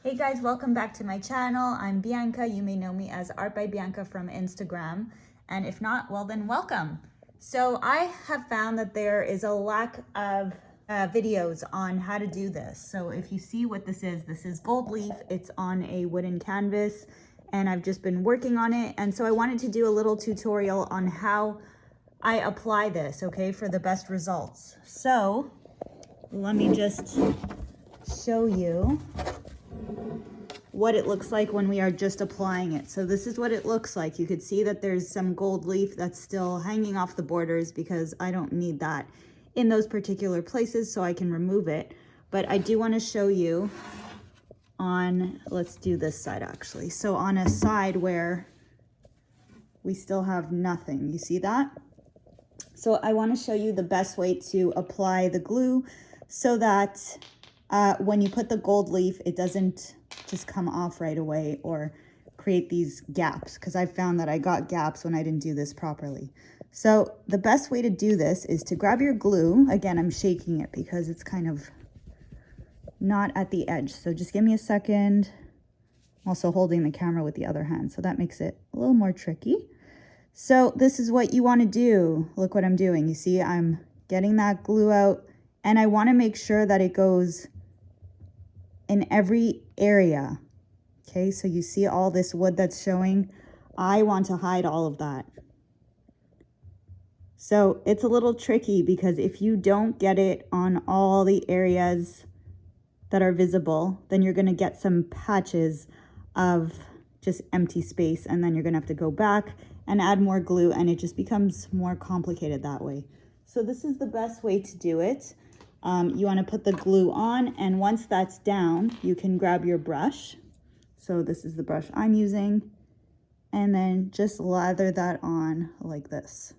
Hey guys, welcome back to my channel. I'm Bianca. You may know me as Art by Bianca from Instagram. And if not, well then welcome. So I have found that there is a lack of videos on how to do this. So if you see what this is gold leaf. It's on a wooden canvas and I've just been working on it. And so I wanted to do a little tutorial on how I apply this, okay, for the best results. So let me just show you what it looks like when we are just applying it. So this is what it looks like. You could see that there's some gold leaf that's still hanging off the borders because I don't need that in those particular places, so I can remove it. But I do want to show you on, let's do this side actually. So on a side where we still have nothing, you see that? So I want to show you the best way to apply the glue so that when you put the gold leaf, it doesn't just come off right away or create these gaps, because I found that I got gaps when I didn't do this properly. So the best way to do this is to grab your glue. Again, I'm shaking it because it's kind of not at the edge. So just give me a second. I'm also holding the camera with the other hand, so that makes it a little more tricky. So this is what you want to do. Look what I'm doing. You see, I'm getting that glue out and I want to make sure that it goes in every area. Okay, so you see all this wood that's showing. I want to hide all of that. So it's a little tricky because if you don't get it on all the areas that are visible, then you're going to get some patches of just empty space, and then you're going to have to go back and add more glue, and it just becomes more complicated that way. So this is the best way to do it. You want to put the glue on, and once that's down, you can grab your brush. So this is the brush I'm using, and then just lather that on like this.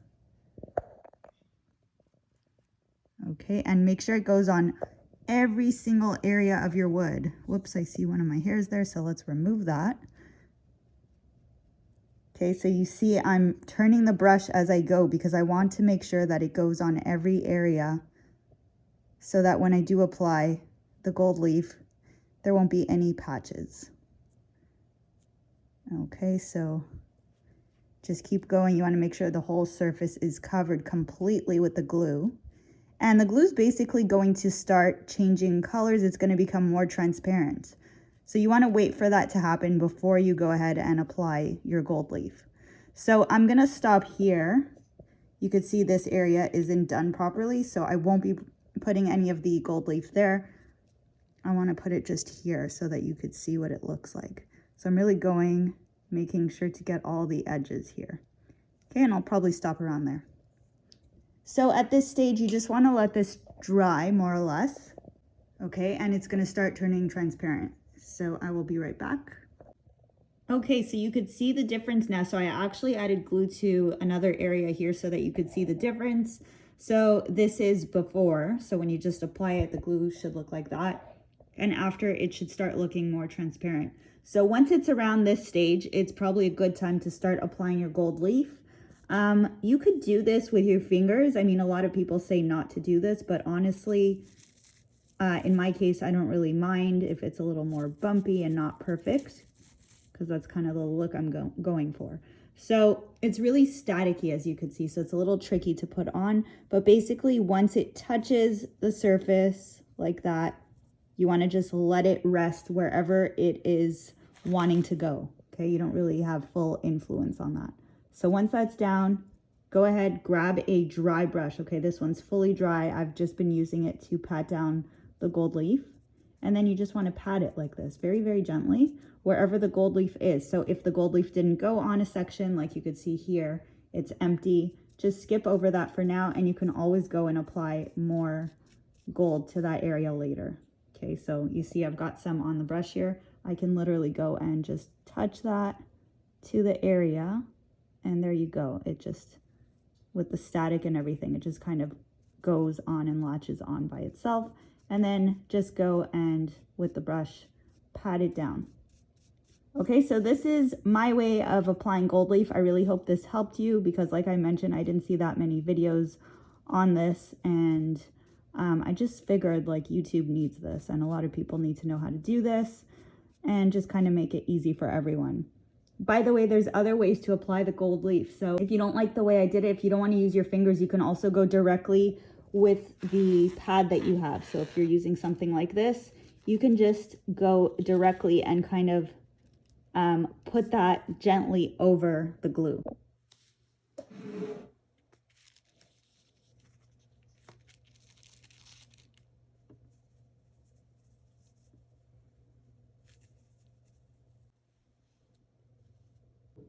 Okay, and make sure it goes on every single area of your wood. Whoops, I see one of my hairs there, so let's remove that. Okay, so you see I'm turning the brush as I go because I want to make sure that it goes on every area so that when I do apply the gold leaf, there won't be any patches. Okay, so just keep going. You want to make sure the whole surface is covered completely with the glue. And the glue is basically going to start changing colors. It's going to become more transparent. So you want to wait for that to happen before you go ahead and apply your gold leaf. So I'm going to stop here. You could see this area isn't done properly, so I won't be putting any of the gold leaf there. I want to put it just here so that you could see what it looks like. So I'm really going, making sure to get all the edges here. Okay, and I'll probably stop around there. So at this stage, you just want to let this dry more or less. Okay, and it's going to start turning transparent. So I will be right back. Okay, so you could see the difference now. So I actually added glue to another area here so that you could see the difference. So this is before. So when you just apply it, the glue should look like that. And after, it should start looking more transparent. So once it's around this stage, it's probably a good time to start applying your gold leaf. You could do this with your fingers. I mean, a lot of people say not to do this, but honestly, in my case, I don't really mind if it's a little more bumpy and not perfect, because that's kind of the look I'm going for. So it's really staticky, as you could see, so it's a little tricky to put on, but basically once it touches the surface like that, you want to just let it rest wherever it is wanting to go. Okay, you don't really have full influence on that. So once that's down, go ahead, grab a dry brush. Okay, this one's fully dry. I've just been using it to pat down the gold leaf. And then you just want to pat it like this, very, very gently, wherever the gold leaf is. So if the gold leaf didn't go on a section, like you could see here, it's empty, just skip over that for now, and you can always go and apply more gold to that area later. Okay, so you see I've got some on the brush here. I can literally go and just touch that to the area, and there you go. It just, with the static and everything, it just kind of goes on and latches on by itself. And then just go and with the brush, pat it down. Okay, so this is my way of applying gold leaf. I really hope this helped you because, like I mentioned, I didn't see that many videos on this, and I just figured like YouTube needs this and a lot of people need to know how to do this. and just kind of make it easy for everyone. By the way, there's other ways to apply the gold leaf. So if you don't like the way I did it, if you don't want to use your fingers, you can also go directly with the pad that you have. So if you're using something like this, you can just go directly and kind of put that gently over the glue.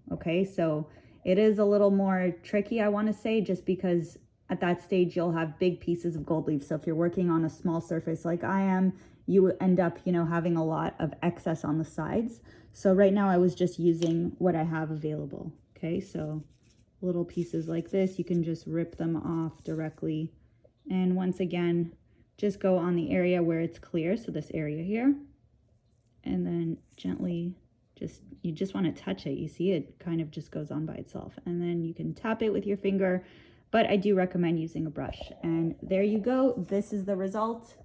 Okay, so it is a little more tricky, I want to say, just because at that stage you'll have big pieces of gold leaf. So if you're working on a small surface like I am, you end up, you know, having a lot of excess on the sides. So right now I was just using what I have available. Okay, so little pieces like this, you can just rip them off directly. And once again, just go on the area where it's clear. So this area here, and then gently you just want to touch it. You see it kind of just goes on by itself, and then you can tap it with your finger, but I do recommend using a brush. And there you go. This is the result.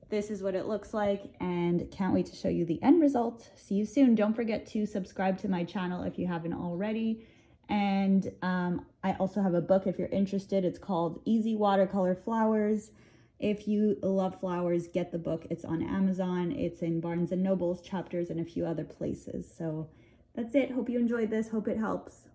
This is what it looks like, and can't wait to show you the end result. See you soon. Don't forget to subscribe to my channel if you haven't already. And I also have a book if you're interested. It's called Easy Watercolor Flowers. If you love flowers, get the book. It's on Amazon. It's in Barnes & Noble's, Chapters, and a few other places. So that's it. Hope you enjoyed this. Hope it helps.